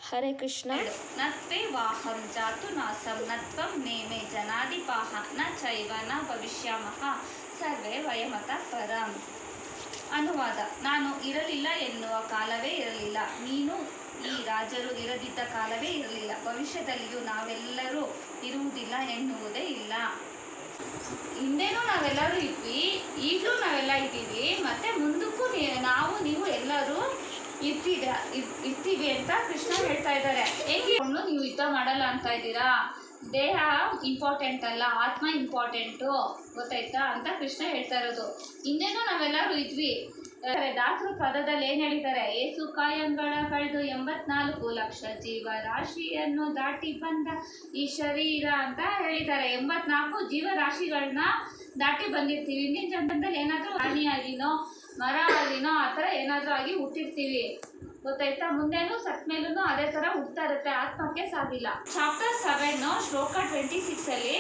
ಹರೇ ಕೃಷ್ಣ. ನತ್ವೇ ವಾಹಂ ಜಾತು ನಾಸಂ ನತ್ವಂ ನೇಮೆ ಜನಾದಿಪಾಹ ನ ಚೈವ ನ ಭವಿಷ್ಯಾಮಹ ಸರ್ವೇ ವಯಮತಃ ಪರಂ. ಅನುವಾದ: ನಾನು ಇರಲಿಲ್ಲ ಎನ್ನುವ ಕಾಲವೇ ಇರಲಿಲ್ಲ, ನೀನು ಈ ರಾಜರು ಇರದಿದ್ದ ಕಾಲವೇ ಇರಲಿಲ್ಲ, ಭವಿಷ್ಯದಲ್ಲಿಯೂ ನಾವೆಲ್ಲರೂ ಇರುವುದಿಲ್ಲ ಎನ್ನುವುದೇ ಇಲ್ಲ. ಹಿಂದೆನೂ ನಾವೆಲ್ಲರೂ ಇದ್ವಿ, ಈಗಲೂ ನಾವೆಲ್ಲ ಇದ್ದೀವಿ, ಮತ್ತೆ ಮುಂದಕ್ಕೂ ನೀವು ಎಲ್ಲರೂ ಇರ್ತೀವಿ ಅಂತ ಕೃಷ್ಣ ಹೇಳ್ತಾ ಇದ್ದಾರೆ. ಹೇಗೆ ನೀವು ಯುದ್ಧ ಮಾಡಲ್ಲ ಅಂತ ಇದ್ದೀರಾ? ದೇಹ ಇಂಪಾರ್ಟೆಂಟ್ ಅಲ್ಲ, ಆತ್ಮ ಇಂಪಾರ್ಟೆಂಟು, ಗೊತ್ತಾಯ್ತಾ ಅಂತ ಕೃಷ್ಣ ಹೇಳ್ತಾ ಇರೋದು. ಹಿಂದೆನೂ ನಾವೆಲ್ಲರೂ ಇದ್ವಿ. ದಾಸರು ಪದದಲ್ಲಿ ಏನು ಹೇಳಿದ್ದಾರೆ? ಏಸು ಕಾಯಂಗಳ ಕಳೆದು 84 ಲಕ್ಷ ಜೀವ ರಾಶಿಯನ್ನು ದಾಟಿ ಬಂದ ಈ ಶರೀರ ಅಂತ ಹೇಳಿದ್ದಾರೆ. 84 ಜೀವರಾಶಿಗಳನ್ನ ದಾಟಿ ಬಂದಿರ್ತೀವಿ. ಹಿಂದಿನ ಜನ್ಮದಲ್ಲಿ ಏನಾದರೂ ಪ್ರಾಣಿಯಾಗಿನೋ ಮರ ಆಗಿನೋ ಆ ಥರ ಏನಾದರೂ ಆಗಿ ಹುಟ್ಟಿರ್ತೀವಿ, ಗೊತ್ತಾಯ್ತಾ? ಮುಂದೆನೂ ಸತ್ ಮೇಲೂ ಅದೇ ಥರ ಹುಡ್ತಾ ಇರುತ್ತೆ, ಆತ್ಮಕ್ಕೆ ಸಾವಿಲ್ಲ. ಚಾಪ್ಟರ್ 7 ಶ್ಲೋಕ 26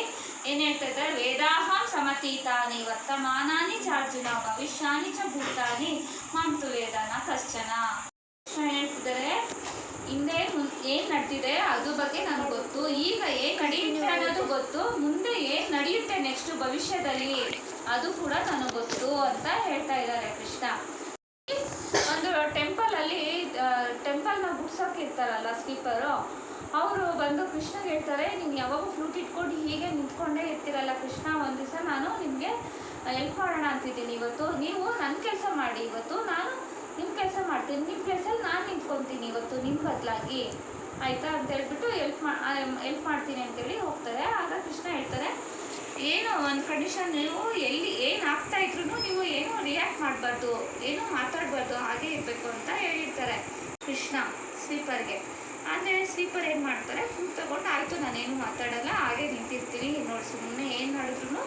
ಏನು ಹೇಳ್ತಾ ಇದ್ದಾರೆ? ವೇದಾಹಂ ಸಮತೀತಾನಿ ವರ್ತಮಾನಾನಿ ಚಾರ್ಜುನ ಭವಿಷ್ಯಾನಿ ಚ ಭೂತಾನಿ ಮಾಂತು ವೇದನ ಕಶ್ಚನ. ಹೇಳ್ತಿದ್ದಾರೆ, ಹಿಂದೆ ಏನು ನಡೆದಿದೆ ಅದು ಬಗ್ಗೆ ನನಗೆ ಗೊತ್ತು, ಈಗ ಏನು ನಡೆಯುತ್ತೆ ಅನ್ನೋದು ಗೊತ್ತು, ಮುಂದೆ ಏನು ನಡೆಯುತ್ತೆ ನೆಕ್ಸ್ಟ್ ಭವಿಷ್ಯದಲ್ಲಿ ಅದು ಕೂಡ ನನಗೆ ಗೊತ್ತು ಅಂತ ಹೇಳ್ತಾ ಇದ್ದಾರೆ ಕೃಷ್ಣ. ಒಂದು ಟೆಂಪಲ್ನ ಗುಡ್ಸೋಕಿರ್ತಾರಲ್ಲ ಸ್ವೀಪರು, ಅವರು ಬಂದು ಕೃಷ್ಣಗೆ ಹೇಳ್ತಾರೆ, ನೀನು ಯಾವಾಗ ಫ್ಲೂಟ್ ಇಟ್ಕೊಂಡು ಹೀಗೆ ನಿಂತ್ಕೊಂಡೇ ಇರ್ತೀರಲ್ಲ ಕೃಷ್ಣ, ಒಂದು ದಿವಸ ನಾನು ನಿಮಗೆ ಹೆಲ್ಪ್ ಮಾಡೋಣ ಅಂತಿದ್ದೀನಿ, ಇವತ್ತು ನೀವು ನನ್ನ ಕೆಲಸ ಮಾಡಿ, ಇವತ್ತು ನಾನು ನಿಮ್ಮ ಕೆಲಸ ಮಾಡ್ತೀನಿ, ನಿಮ್ಮ ಪ್ಲೇಸಲ್ಲಿ ನಾನು ನಿಂತ್ಕೊತೀನಿ ಇವತ್ತು ನಿಮ್ಮ ಬದಲಾಗಿ, ಆಯಿತಾ ಅಂತ ಹೇಳ್ಬಿಟ್ಟು ಹೆಲ್ಪ್ ಮಾಡ್ತೀನಿ ಅಂತೇಳಿ ಹೋಗ್ತಾರೆ. ಆಗ ಕೃಷ್ಣ ಹೇಳ್ತಾರೆ, ಏನು ಒಂದು ಕಂಡೀಷನ್, ನೀವು ಎಲ್ಲಿ ಏನು ಆಗ್ತಾ ಇದ್ರು ನೀವು ಏನು ರಿಯಾಕ್ಟ್ ಮಾಡಬಾರ್ದು, ಏನು ಮಾತಾಡಬಾರ್ದು, ಹಾಗೆ ಇರಬೇಕು ಅಂತ ಹೇಳಿರ್ತಾರೆ ಕೃಷ್ಣ ಸ್ವೀಪರ್ಗೆ. ಆದರೆ ಸ್ವೀಪರ್ ಏನು ಮಾಡ್ತಾರೆ, ಫುಲ್ ತಗೊಂಡು ಆಯಿತು ನಾನೇನು ಮಾತಾಡಲ್ಲ, ಹಾಗೆ ನಿಂತಿರ್ತೀನಿ ನೋಡಿ, ಸುಮ್ಮನೆ ಏನು ಮಾಡಿದ್ರು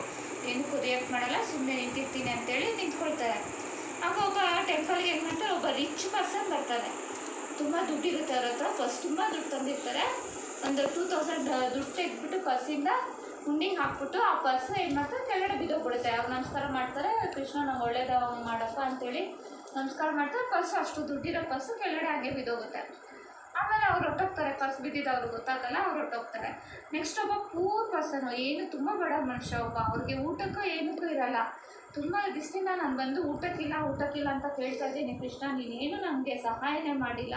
ಏನಕ್ಕೂ ರಿಯಾಕ್ಟ್ ಮಾಡಲ್ಲ, ಸುಮ್ಮನೆ ನಿಂತಿರ್ತೀನಿ ಅಂತೇಳಿ ನಿಂತ್ಕೊಳ್ತಾರೆ. ಆಗ ಒಬ್ಬ ಟೆಂಪಲ್ಗೆ ಏನು ಮಾಡ್ತಾರೆ, ಒಬ್ಬ ರಿಚ್ ಪರ್ಸನ್ ಬರ್ತಾರೆ, ತುಂಬ ದುಡ್ಡಿರುತ್ತೆ ಅವ್ರ ಹತ್ರ, ಫಸ್ಟ್ ತುಂಬ ದುಡ್ಡು ತಂದಿರ್ತಾರೆ, ಒಂದು 2000 ದುಡ್ಡು ತೆಗೆದ್ಬಿಟ್ಟು ಪರ್ಸಿಂದ ಹುಂಡಿಗೆ ಹಾಕ್ಬಿಟ್ಟು ಆ ಪರ್ಸ್ ಏನು ಮಾಡ್ತಾರೆ, ಕೆಳಗಡೆ ಬಿದ್ದೋಗ್ಬಿಡುತ್ತೆ. ಅವ್ರು ನಮಸ್ಕಾರ ಮಾಡ್ತಾರೆ, ಕೃಷ್ಣ ನಾವು ಒಳ್ಳೇದು ಮಾಡಪ್ಪ ಅಂತೇಳಿ ನಮಸ್ಕಾರ ಮಾಡ್ತಾರೆ, ಪರ್ಸ್ ಅಷ್ಟು ದುಡ್ಡಿರೋ ಪರ್ಸು ಕೆಳಗಡೆ ಹಾಗೆ ಬಿದ್ದೋಗುತ್ತೆ. ಆಮೇಲೆ ಅವ್ರು ಹೊಟ್ಟೋಗ್ತಾರೆ, ಪರ್ಸ್ ಬಿದ್ದಿದ್ದು ಅವ್ರಿಗೆ ಗೊತ್ತಾಗಲ್ಲ, ಅವ್ರು ಹೊಟ್ಟೋಗ್ತಾರೆ. ನೆಕ್ಸ್ಟ್ ಒಬ್ಬ ಪೂರ್ ಪರ್ಸನು, ಏನು ತುಂಬ ಬಡ ಮನುಷ್ಯ ಒಬ್ಬ, ಅವ್ರಿಗೆ ಊಟಕ್ಕೂ ಏನಕ್ಕೂ ಇರಲ್ಲ, ತುಂಬ ದಿವಸದಿಂದ ನಾನು ಬಂದು ಊಟಕ್ಕಿಲ್ಲ ಅಂತ ಕೇಳ್ತಾ ಇದ್ದೀನಿ ಕೃಷ್ಣ, ನೀನೇನು ನಮಗೆ ಸಹಾಯನೇ ಮಾಡಿಲ್ಲ,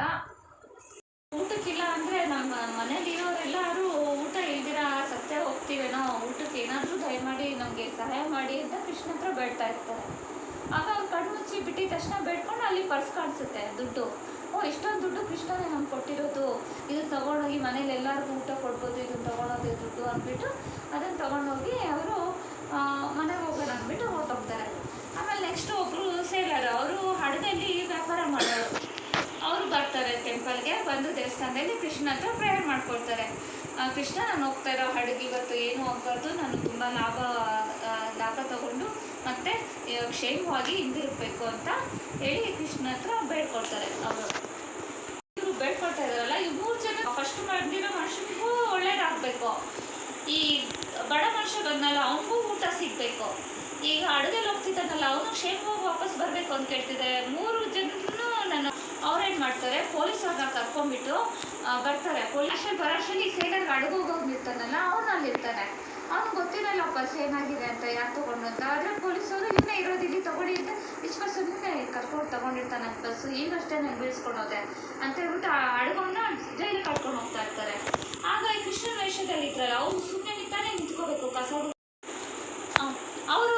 ಊಟಕ್ಕಿಲ್ಲ ಅಂದರೆ ನಮ್ಮ ಮನೇಲಿ ಇರೋರೆಲ್ಲರೂ ಊಟ ಇಲ್ದಿರ ಸತ್ಯ ಹೋಗ್ತೀವೇನೋ, ಊಟಕ್ಕೆ ಏನಾದರೂ ದಯಮಾಡಿ ನಮಗೆ ಸಹಾಯ ಮಾಡಿ ಅಂತ ಕೃಷ್ಣ ಹತ್ರ ಬೇಡ್ತಾ ಇರ್ತಾರೆ. ಆಗ ಅವ್ರು ಕಣ್ಣು ಮುಚ್ಚಿ ಬಿಟ್ಟಿದ ತಕ್ಷಣ ಬೇಡ್ಕೊಂಡು ಅಲ್ಲಿ ಪರ್ಸ್ ಕಾಣಿಸುತ್ತೆ, ದುಡ್ಡು. ಇಷ್ಟೊಂದು ದುಡ್ಡು ಕೃಷ್ಣನೇ ನಮ್ಗೆ ಕೊಟ್ಟಿರೋದು, ಇದನ್ನು ತೊಗೊಂಡೋಗಿ ಮನೇಲಿ ಎಲ್ಲರಿಗೂ ಊಟ ಕೊಡ್ಬೋದು, ಇದನ್ನು ತೊಗೊಂಡೋಗಿ ದುಡ್ಡು ಅಂದ್ಬಿಟ್ಟು ಅದನ್ನು ತೊಗೊಂಡೋಗಿ ಅವರು ಮನೆಗೆ ಹೋಗೋಣ ಅಂದ್ಬಿಟ್ಟು ಹೊರಟೋಗ್ತಾರೆ. ಆಮೇಲೆ ನೆಕ್ಸ್ಟ್ ಒಬ್ಬರು ಸೇಲರ್, ಅವರು ಹಡಗಲ್ಲಿ ವ್ಯಾಪಾರ ಮಾಡೋರು, ಅವರು ಬರ್ತಾರೆ ಟೆಂಪಲ್ಗೆ, ಬಂದು ದೇವಸ್ಥಾನದಲ್ಲಿ ಕೃಷ್ಣ ಹತ್ರ ಪ್ರೇಯರ್ ಮಾಡ್ಕೊಳ್ತಾರೆ. ಕೃಷ್ಣ, ನಾನು ಹೋಗ್ತಾ ಇರೋ ಹಡಗು ಇವತ್ತು ಏನೂ ಹೋಗ್ಬಾರ್ದು, ನಾನು ತುಂಬ ಲಾಭ ತಗೊಂಡು ಮತ್ತು ಕ್ಷೇಮವಾಗಿ ಹಿಂದಿರಬೇಕು ಅಂತ ಹೇಳಿ ಕೃಷ್ಣ ಹತ್ರ ಬೇಡ್ಕೊಳ್ತಾರೆ. ಇವರು ಬೇಡ್ಕೊಳ್ತಾ ಇದ್ದಾರಲ್ಲ, ಈ 3 ಜನ ಫಸ್ಟ್ ಮಾಡಿರೋ ಮನುಷ್ಯನಿಗೂ ಒಳ್ಳೇದಾಗಬೇಕು, ಈ ಬಡ ಮನುಷ್ಯ ಬಂದಲ್ಲ ಅವನಿಗೂ ಊಟ ಸಿಗಬೇಕು, ಈಗ ಹಡಗಲ್ಲಿ ಹೋಗ್ತಿದ್ದಾನಲ್ಲ ಅವನು ಕ್ಷೇಮವಾಗಿ ವಾಪಸ್ ಬರಬೇಕು ಅಂತ ಕೇಳ್ತಿದ್ದಾರೆ. 3 ಜನರು ನಾನು ಅವ್ರೇನು ಮಾಡ್ತಾರೆ, ಪೊಲೀಸವ್ರನ್ನ ಕರ್ಕೊಂಡ್ಬಿಟ್ಟು ಬರ್ತಾರೆ. ಬರೋಷ್ಟರಲ್ಲಿ ಸೇಲರ್ಗೆ ಹಡಗೋಗಿರ್ತಾನಲ್ಲ ಅವನು ಅಲ್ಲಿರ್ತಾನೆ, ಅವ್ನಿಗೆ ಗೊತ್ತಿರಲ್ಲ ಪರ್ಸ್ ಏನಾಗಿದೆ ಅಂತ, ಯಾರು ತೊಗೊಂಡು ಅಂತ. ಆದರೆ ಪೊಲೀಸವರು ಇನ್ನೇ ಇರೋದಿಲ್ಲಿ ತೊಗೊಂಡು ಅಂತ ಇಷ್ಟು ಸುಮ್ಮನೆ ಕರ್ಕೊಂಡು ತೊಗೊಂಡಿರ್ತಾನೆ ಪರ್ಸು, ಈಗಷ್ಟೇ ನಾನು ಬೀಳ್ಸ್ಕೊಂಡು ಹೋದೆ ಅಂತ ಹೇಳ್ಬಿಟ್ಟು ಆ ಹಡಗನ್ನ ಜೈಲಿಗೆ ಕರ್ಕೊಂಡು ಹೋಗ್ತಾ ಇರ್ತಾರೆ. ಆಗ ಈ ಕೃಷ್ಣ ವೇಷದಲ್ಲಿ ಇದ್ರಲ್ಲ ಅವ್ರು ಸುಮ್ಮನೆ ನಿಂತ್ಕೋಬೇಕು, ಕಸ ಅವರು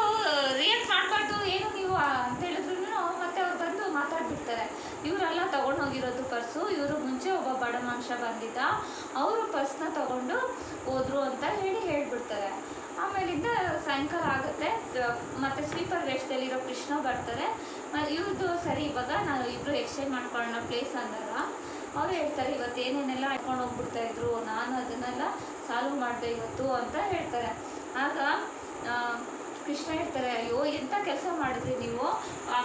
ರಿಯಾಕ್ಟ್ ಮಾಡಬಾರ್ದು, ಏನು ನೀವು ಅಂತ ಹೇಳಿದ್ರು ಮತ್ತೆ ಅವ್ರು ಬಂದು ಮಾತಾಡ್ಬಿಡ್ತಾರೆ, ಇವರೆಲ್ಲ ತೊಗೊಂಡೋಗಿರೋದು ಪರ್ಸು, ಇವರು ಮುಂಚೆ ಒಬ್ಬ ಬಡ ಮನುಷ್ಯ ಬಂದಿದ್ದ, ಅವರು ಪರ್ಸ್ನ ತೊಗೊಂಡು ಹೋದ್ರು ಅಂತ ಹೇಳ್ಬಿಡ್ತಾರೆ. ಆಮೇಲಿಂದ ಸಾಯಂಕಾಲ ಆಗುತ್ತೆ, ಮತ್ತು ಸ್ವೀಪರ್ ವೇಷದಲ್ಲಿರೋ ಕೃಷ್ಣ ಬರ್ತಾರೆ. ಇವ್ರದ್ದು ಸರಿ, ಇವಾಗ ನಾವು ಇಬ್ಬರು ಎಕ್ಸ್ಚೇಂಜ್ ಮಾಡ್ಕೊಳ್ಳೋಣ ಪ್ಲೇಸ್ ಅಂದಾಗ ಅವ್ರು ಹೇಳ್ತಾರೆ, ಇವತ್ತು ಏನೇನೆಲ್ಲ ಹಾಕೊಂಡು ಹೋಗ್ಬಿಡ್ತಾಯಿದ್ರು, ನಾನು ಅದನ್ನೆಲ್ಲ ಸಾಲ್ವ್ ಮಾಡಿದೆ ಇವತ್ತು ಅಂತ ಹೇಳ್ತಾರೆ. ಆಗ ಕೃಷ್ಣ ಹೇಳ್ತಾರೆ, ಅಯ್ಯೋ ಎಂಥ ಕೆಲಸ ಮಾಡಿದ್ರಿ ನೀವು,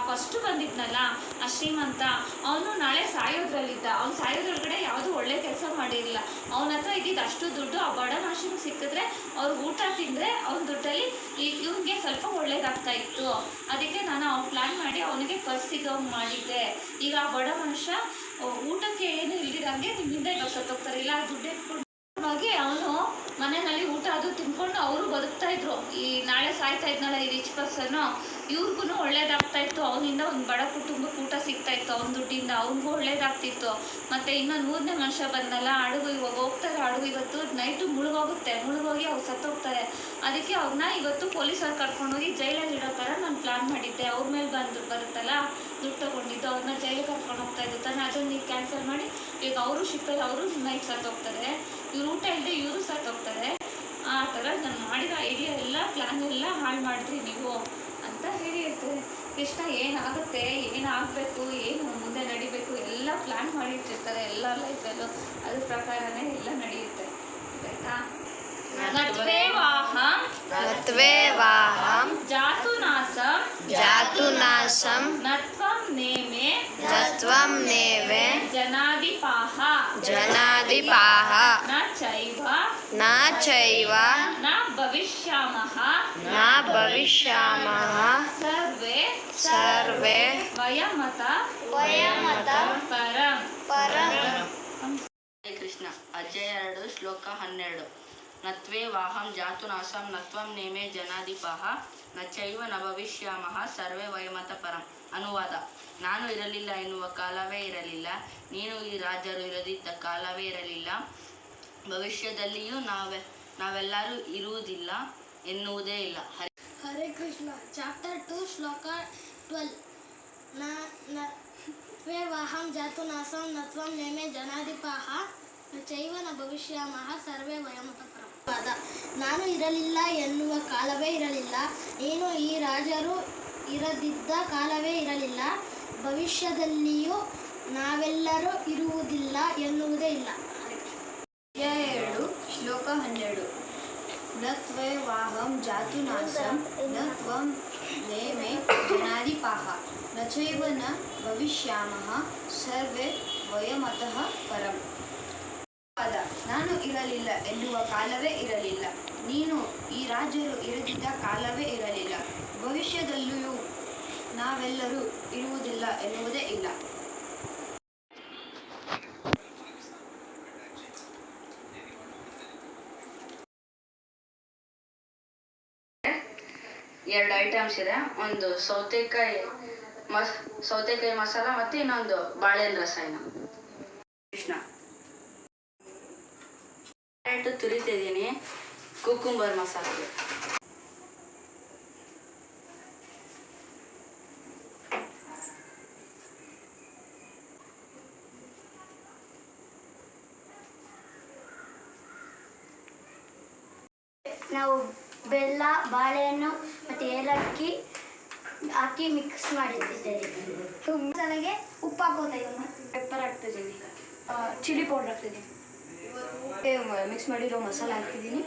ಫಸ್ಟು ಬಂದಿದ್ನಲ್ಲ ಆ ಶ್ರೀಮಂತ, ಅವನು ನಾಳೆ ಸಾಯೋದ್ರಲ್ಲಿದ್ದ, ಅವ್ನು ಸಾಯೋದ್ರೊಳಗಡೆ ಯಾವುದೂ ಒಳ್ಳೆ ಕೆಲಸ ಮಾಡಿರಲಿಲ್ಲ, ಅವನ ಹತ್ರ ಇದ್ದಿದ್ದು ಅಷ್ಟು ದುಡ್ಡು ಆ ಬಡ ಮನುಷ್ಯನಿಗೆ ಸಿಕ್ಕಿದ್ರೆ ಅವ್ರಿಗೆ ಊಟ ತಿಂದರೆ ಅವ್ನ ದುಡ್ಡಲ್ಲಿ ಇವನಿಗೆ ಸ್ವಲ್ಪ ಒಳ್ಳೇದಾಗ್ತಾ ಇತ್ತು, ಅದಕ್ಕೆ ನಾನು ಅವ್ನು ಪ್ಲ್ಯಾನ್ ಮಾಡಿ ಅವನಿಗೆ ಪರ್ಸ್ ಸಿಗೋಂಗೆ ಮಾಡಿದ್ದೆ. ಈಗ ಆ ಬಡ ಮನುಷ್ಯ ಊಟಕ್ಕೆ ಏನು ಇಲ್ದಿರಂಗೆ ನಿಮ್ಮಿಂದ ಇವಾಗ ಸತ್ತೋಗ್ತಾರೆ. ಇಲ್ಲ ದುಡ್ಡು ಇಟ್ಕೊಂಡು ಅವನು ಮನೆಯಲ್ಲಿ ಊಟ ಅದು ತಿನ್ಕೊಂಡು ಅವರು ಬದುಕ್ತಾ ಇದ್ರು. ಈ ನಾಳೆ ಸಾಯ್ತಾ ಇದ್ನಲ್ಲ ಈ ರಿಚ್ ಪರ್ಸನ್ನು, ಇವ್ರಿಗೂ ಒಳ್ಳೇದಾಗ್ತಾ ಇತ್ತು. ಅವನಿಂದ ಒಂದು ಬಡ ಕುಟುಂಬಕ್ಕೆ ಊಟ ಸಿಗ್ತಾ ಇತ್ತು ಅವನ ದುಡ್ಡಿಂದ, ಅವನಿಗೂ ಒಳ್ಳೇದಾಗ್ತಿತ್ತು. ಮತ್ತು ಇನ್ನೊಂದು 3ನೇ ಮನುಷ್ಯ ಬಂದಲ್ಲ ಹಡಗು, ಇವಾಗ ಹೋಗ್ತಾರೆ ಹಡಗು, ಇವತ್ತು ನೈಟು ಮುಳುಗೋಗುತ್ತೆ, ಮುಳುಗೋಗಿ ಅವ್ರು ಸತ್ತೋಗ್ತಾರೆ. ಅದಕ್ಕೆ ಅವ್ರನ್ನ ಇವತ್ತು ಪೊಲೀಸರು ಕರ್ಕೊಂಡೋಗಿ ಜೈಲಲ್ಲಿ ಇಡೋ ಥರ ನಾನು ಪ್ಲ್ಯಾನ್ ಮಾಡಿದ್ದೆ. ಅವ್ರ ಮೇಲೆ ಬರುತ್ತಲ್ಲ ದುಡ್ಡು ತೊಗೊಂಡಿದ್ದು, ಅವ್ರನ್ನ ಜೈಲಿಗೆ ಕರ್ಕೊಂಡು ಹೋಗ್ತಾ ಇದ್ದು ತಾನೆ, ಅದನ್ನು ನೀವು ಕ್ಯಾನ್ಸಲ್ ಮಾಡಿ. ಈಗ ಅವರು ಶಿಪ್ಪಲ್ಲಿ ಅವರು ನೈಟ್ ಸತ್ತೋಗ್ತಾರೆ, ಇವ್ರು ಊಟ ಇಲ್ಲದೆ ಇವರು ಸತ್ತೋಗ್ತಾರೆ. ಆ ಥರ ನಾನು ಮಾಡಿರೋ ಐಡಿಯಾ ಎಲ್ಲ ಪ್ಲ್ಯಾನ್ ಎಲ್ಲ ಹಾಳು ಮಾಡಿದ್ರಿ ನೀವು ಅಂತ ಹೇಳಿರ್ತಾರೆ. ಕೃಷ್ಣ ಏನಾಗುತ್ತೆ, ಏನಾಗಬೇಕು, ಏನು ಮುಂದೆ ನಡಿಬೇಕು ಎಲ್ಲ ಪ್ಲ್ಯಾನ್ ಮಾಡಿಟ್ಟಿರ್ತಾರೆ ಎಲ್ಲ ಲೈಫಲ್ಲೂ. ಅದ್ರ ಪ್ರಕಾರನೇ ಎಲ್ಲ ನಡೆಯುತ್ತೆ. ಆಯ್ತಾ? ನತ್ವೇವಾಹಂ ಜಾತುನಾಸಂ ನತ್ವಂ ನೇಮೆ ಜನಾದಿಪಾಹ ನ ಚೈವ ನ ಭವಿಷ್ಯಾಮಃ ಸರ್ವೇ ವಯಮತ ಪರಂ. ಕೃಷ್ಣ ಅಧ್ಯಾಯ 2 ಶ್ಲೋಕ 12. ನತ್ವೇ ವಾಹಂ ಜಾತುನಾಸಂ ನತ್ವಂ ನೇಮೆ ಜನಾಧಿಪಾಹ ನ ಚೈವ ನ ಭವಿಷ್ಯಾಮಃ ಸರ್ವೇ ವಯಮತ ಪರಂ. ಅನುವಾದ: ನಾನು ಇರಲಿಲ್ಲ ಎನ್ನುವ ಕಾಲವೇ ಇರಲಿಲ್ಲ, ನೀನು ಈ ರಾಜರು ಇರದಿದ್ದ ಕಾಲವೇ ಇರಲಿಲ್ಲ, ಭವಿಷ್ಯದಲ್ಲಿಯೂ ನಾವೆಲ್ಲರೂ ಇರುವುದಿಲ್ಲ ಎನ್ನುವುದೇ ಇಲ್ಲ. ಹರೇ ಕೃಷ್ಣ. ಚಾಪ್ಟರ್ 2 ಶ್ಲೋಕ 12. ನತ್ವೇ ವಾಹಂ ಜಾತುನಾಸಂ ನತ್ವಂ ನೇಮೆ ಜನಾಧಿಪಾಹ ನ ಚೈವ ನ ಭವಿಷ್ಯಾಮಃ ಸರ್ವೇ ವಯಮತ ಪರಂ. ನಾನು ಇರಲಿಲ್ಲ ಎನ್ನುವ ಕಾಲವೇ ಇರಲಿಲ್ಲ, ನೀನು ಈ ರಾಜರು ಇರದಿದ್ದ ಕಾಲವೇ ಇರಲಿಲ್ಲ, ಭವಿಷ್ಯದಲ್ಲಿಯೂ ನಾವೆಲ್ಲರೂ ಇರುವುದಿಲ್ಲ ಎನ್ನುವುದೇ ಇಲ್ಲ. ಅಧ್ಯಾಯ 2 ಶ್ಲೋಕ 12. ನತ್ವೇ ವಾಹಂ ಜಾತುನಾಸಂ ನತ್ವಂ ನೇಮೆ ಜನಾಧಿಪಾಹ ನ ಚೈವ ನ ಭವಿಷ್ಯಾಮಃ ಸರ್ವೇ ವಯಮತಃ ಪರಂ. ನಾನು ಇರಲಿಲ್ಲ ಎನ್ನುವ ಕಾಲವೇ ಇರಲಿಲ್ಲ, ನೀನು ಈ ರಾಜರು ಇರದಿದ್ದ ಕಾಲವೇ ಇರಲಿಲ್ಲ, ಭವಿಷ್ಯದಲ್ಲಿಯೂ ನಾವೆಲ್ಲರೂ ಇರುವುದಿಲ್ಲ ಎನ್ನುವುದೇ ಇಲ್ಲ. 2 ಐಟಮ್ಸ್ ಇದೆ. ಒಂದು ಸೌತೆಕಾಯಿ ಮಸಾಲ ಮತ್ತು ಇನ್ನೊಂದು ಬಾಳೆಹಣ್ಣು ರಸಾಯನ. ಕೃಷ್ಣ ಕ್ಯಾರೆಟ್ ತುರಿತಿದ್ದೀನಿ ಕುಕುಂಬರ್ ಮಸಾಲೆ. ನಾವು ಬೆಲ್ಲ, ಬಾಳೆಹಣ್ಣು ಮತ್ತು ಏಲಕ್ಕಿ ಹಾಕಿ ಮಿಕ್ಸ್ ಮಾಡಿಟ್ಟಿದ್ದೇವೆ. ಮಸಾಲೆಗೆ ಉಪ್ಪು ಹಾಕೋತಾ ಇದ್ದೀನಿ, ಪೆಪ್ಪರ್ ಹಾಕ್ತಿದ್ದೀನಿ, ಚಿಲ್ಲಿ ಪೌಡರ್ ಹಾಕ್ತಿದ್ದೀನಿ, ಮಿಕ್ಸ್ ಮಾಡಿರೋ ಮಸಾಲೆ ಹಾಕ್ತಿದ್ದೀನಿ.